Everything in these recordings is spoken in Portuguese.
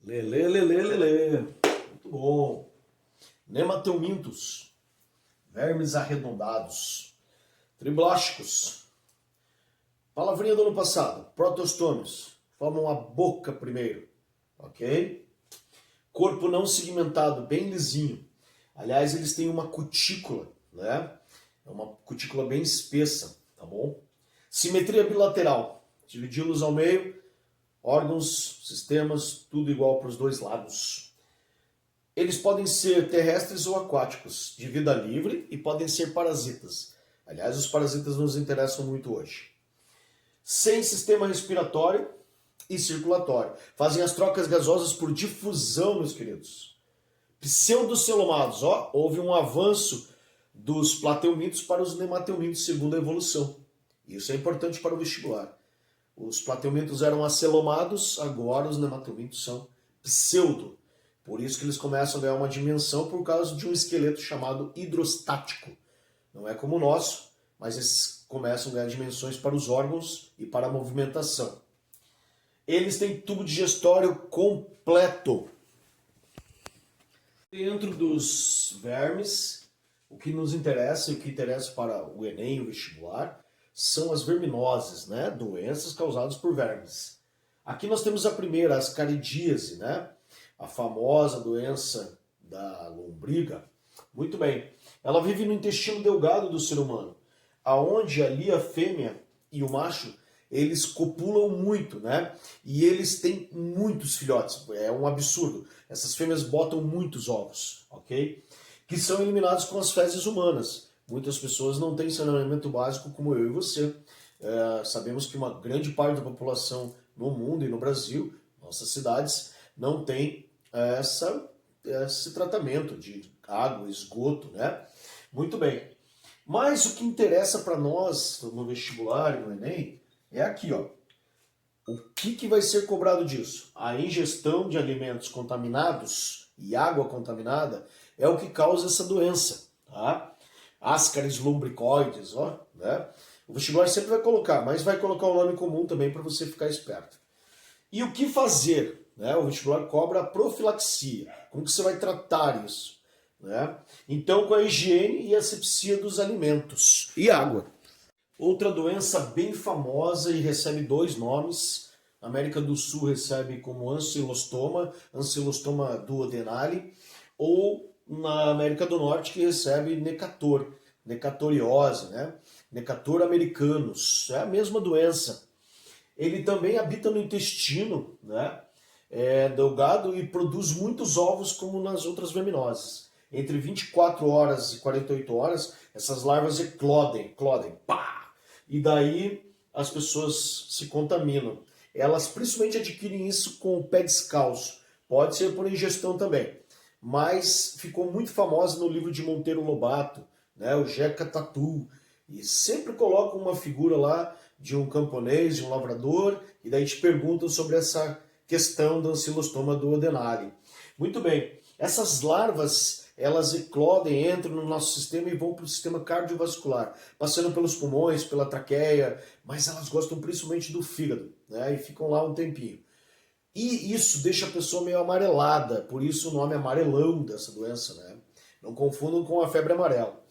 Lelê, lelê, lelê. Muito bom. Nemateumintos, vermes arredondados, triblásticos. Palavrinha do ano passado, protostômios, formam a boca primeiro, ok? Corpo não segmentado, bem lisinho. Aliás, eles têm uma cutícula, né? É uma cutícula bem espessa, tá bom? Simetria bilateral, dividi-los ao meio, órgãos, sistemas, tudo igual para os dois lados. Eles podem ser terrestres ou aquáticos, de vida livre, e podem ser parasitas. Aliás, os parasitas nos interessam muito hoje. Sem sistema respiratório e circulatório. Fazem as trocas gasosas por difusão, meus queridos. Pseudocelomados, ó, houve um avanço dos plateumintos para os nemateumintos segundo a evolução. Isso é importante para o vestibular. Os plateumintos eram acelomados, agora os nemateumintos são pseudo. Por isso que eles começam a ganhar uma dimensão por causa de um esqueleto chamado hidrostático. Não é como o nosso, mas eles começam a ganhar dimensões para os órgãos e para a movimentação. Eles têm tubo digestório completo. Dentro dos vermes, o que nos interessa e o que interessa para o Enem e o vestibular são as verminoses, né? Doenças causadas por vermes. Aqui nós temos a primeira, a ascaridíase, né? A famosa doença da lombriga. Muito bem. Ela vive no intestino delgado do ser humano, aonde ali a fêmea e o macho, eles copulam muito, né? E eles têm muitos filhotes. É um absurdo. Essas fêmeas botam muitos ovos, ok? Que são eliminados com as fezes humanas. Muitas pessoas não têm saneamento básico como eu e você. Sabemos que uma grande parte da população no mundo e no Brasil, nossas cidades, não tem esse tratamento de água, esgoto, né? Muito bem. Mas o que interessa para nós no vestibular e no Enem é aqui, ó. O que vai ser cobrado disso? A ingestão de alimentos contaminados e água contaminada é o que causa essa doença, tá? Ascaris lumbricoides, ó, né? O vestibular sempre vai colocar, mas vai colocar um nome comum também para você ficar esperto. E o que fazer? Né? O vestibular cobra a profilaxia. Como que você vai tratar isso? Né? Então, com a higiene e asepsia dos alimentos. E água. Outra doença bem famosa e recebe dois nomes. Na América do Sul recebe como ancilostoma duodenale, ou na América do Norte que recebe necator, necatoriose, né? Necator americanus. É a mesma doença. Ele também habita no intestino, né? Delgado, e produz muitos ovos como nas outras verminoses. Entre 24 horas e 48 horas, essas larvas eclodem, pá! E daí as pessoas se contaminam. Elas principalmente adquirem isso com o pé descalço. Pode ser por ingestão também. Mas ficou muito famosa no livro de Monteiro Lobato, né? O Jeca Tatu. E sempre colocam uma figura lá de um camponês, de um lavrador, e daí te perguntam sobre essa questão do ancilostoma duodenale. Muito bem, essas larvas, elas eclodem, entram no nosso sistema e vão para o sistema cardiovascular, passando pelos pulmões, pela traqueia, mas elas gostam principalmente do fígado, né? E ficam lá um tempinho. E isso deixa a pessoa meio amarelada, por isso o nome amarelão dessa doença, né? Não confundam com a febre amarela.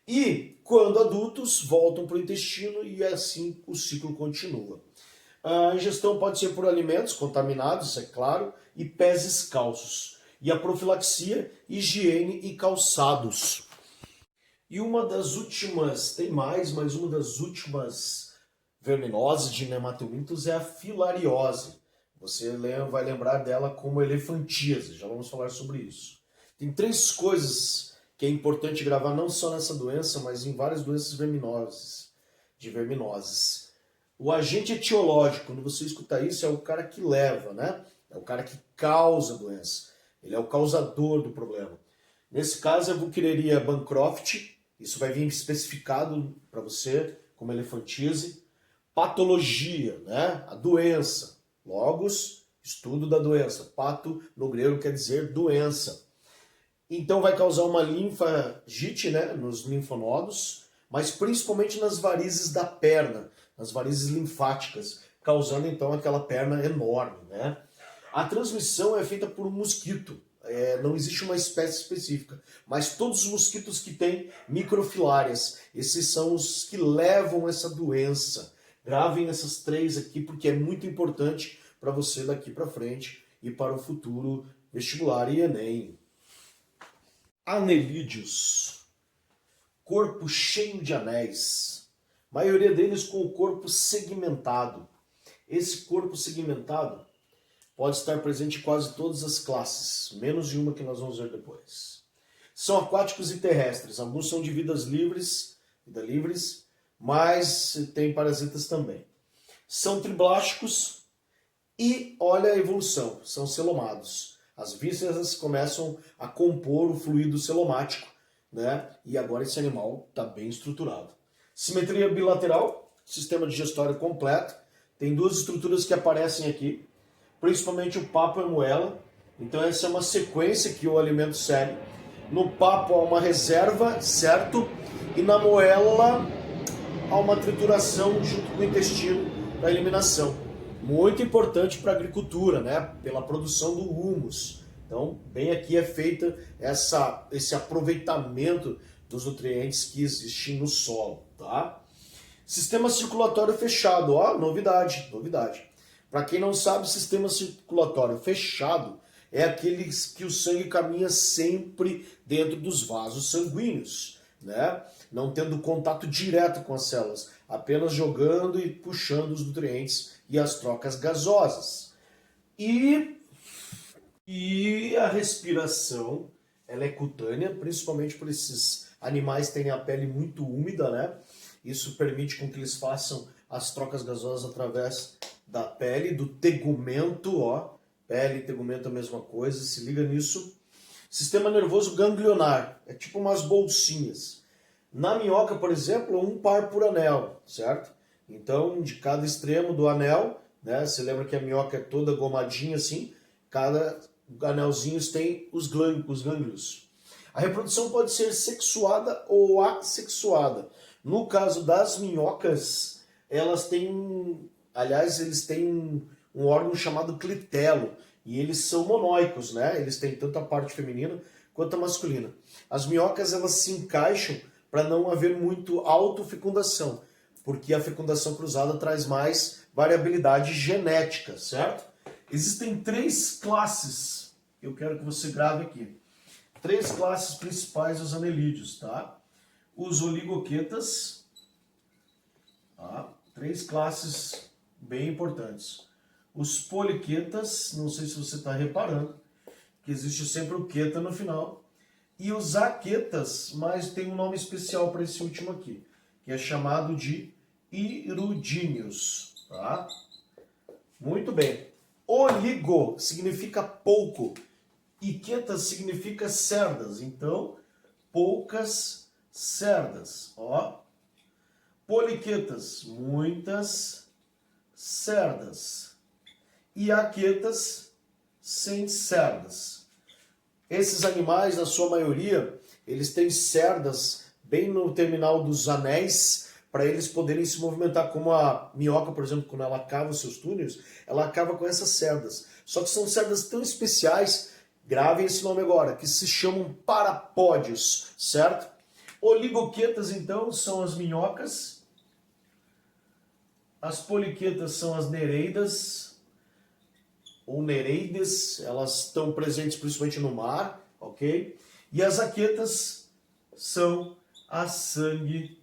E, quando adultos, voltam para o intestino e assim o ciclo continua. A ingestão pode ser por alimentos contaminados, é claro, e pés descalços. E a profilaxia, higiene e calçados. E uma das últimas, tem mais, mas uma das últimas verminoses de nemateumintos é a filariose. Você vai lembrar dela como elefantíase, já vamos falar sobre isso. Tem três coisas que é importante gravar não só nessa doença, mas em várias doenças verminoses, de verminoses. O agente etiológico, quando você escutar isso, é o cara que leva, né? É o cara que causa a doença. Ele é o causador do problema. Nesse caso, a Burkholderia bancroft, isso vai vir especificado para você como elefantíase. Patologia, né? A doença. Logos, estudo da doença. Pato, no grego, quer dizer doença. Então vai causar uma linfagite, né, nos linfonodos, mas principalmente nas varizes da perna, nas varizes linfáticas, causando então aquela perna enorme, né? A transmissão é feita por um mosquito. Não existe uma espécie específica, mas todos os mosquitos que têm microfilárias, esses são os que levam essa doença. Gravem essas 3 aqui porque é muito importante para você daqui para frente e para o futuro vestibular e Enem. Anelídeos. Corpo cheio de anéis. Maioria deles com o corpo segmentado. Esse corpo segmentado pode estar presente em quase todas as classes, menos de uma que nós vamos ver depois. São aquáticos e terrestres. Alguns são de vida livres, mas tem parasitas também. São triblásticos e, olha a evolução, são celomados. As vísceras começam a compor o fluido celomático, né? E agora esse animal está bem estruturado. Simetria bilateral, sistema digestório completo. Tem 2 estruturas que aparecem aqui, principalmente o papo e a moela. Então essa é uma sequência que o alimento segue. No papo há uma reserva, certo? E na moela há uma trituração junto com o intestino para eliminação. Muito importante para a agricultura, né? Pela produção do humus. Então, bem aqui é feita esse aproveitamento dos nutrientes que existem no solo, tá? Sistema circulatório fechado, ó, novidade. Para quem não sabe, sistema circulatório fechado é aquele que o sangue caminha sempre dentro dos vasos sanguíneos, né? Não tendo contato direto com as células, apenas jogando e puxando os nutrientes e as trocas gasosas. E a respiração, ela é cutânea, principalmente por esses animais terem a pele muito úmida, né? Isso permite com que eles façam as trocas gasosas através da pele, do tegumento, ó. Pele e tegumento é a mesma coisa, se liga nisso. Sistema nervoso ganglionar, é tipo umas bolsinhas. Na minhoca, por exemplo, um par por anel, certo? Então, de cada extremo do anel, né? Você lembra que a minhoca é toda gomadinha assim, cada anelzinho tem os gânglios. A reprodução pode ser sexuada ou assexuada. No caso das minhocas, elas têm, aliás, eles têm um órgão chamado clitelo, e eles são monóicos, né? Eles têm tanto a parte feminina quanto a masculina. As minhocas, elas se encaixam para não haver muito autofecundação, porque a fecundação cruzada traz mais variabilidade genética, certo? Existem 3 classes, eu quero que você grave aqui. 3 classes principais dos anelídeos, tá? Os oligoquetas, tá? 3 classes bem importantes. Os poliquetas, não sei se você está reparando, que existe sempre o queta no final. E os aquetas, mas tem um nome especial para esse último aqui, que é chamado de irudíneos, tá? Muito bem. Oligo significa pouco e quetas significa cerdas, então poucas cerdas, ó. Poliquetas, muitas cerdas. E aquetas, sem cerdas. Esses animais, na sua maioria, eles têm cerdas bem no terminal dos anéis para eles poderem se movimentar, como a minhoca, por exemplo, quando ela cava os seus túneis, ela cava com essas cerdas. Só que são cerdas tão especiais, gravem esse nome agora, que se chamam parapódios, certo? Oligoquetas, então, são as minhocas. As poliquetas são as nereidas, ou nereides, elas estão presentes principalmente no mar, ok? E as aquetas são as sanguessugas.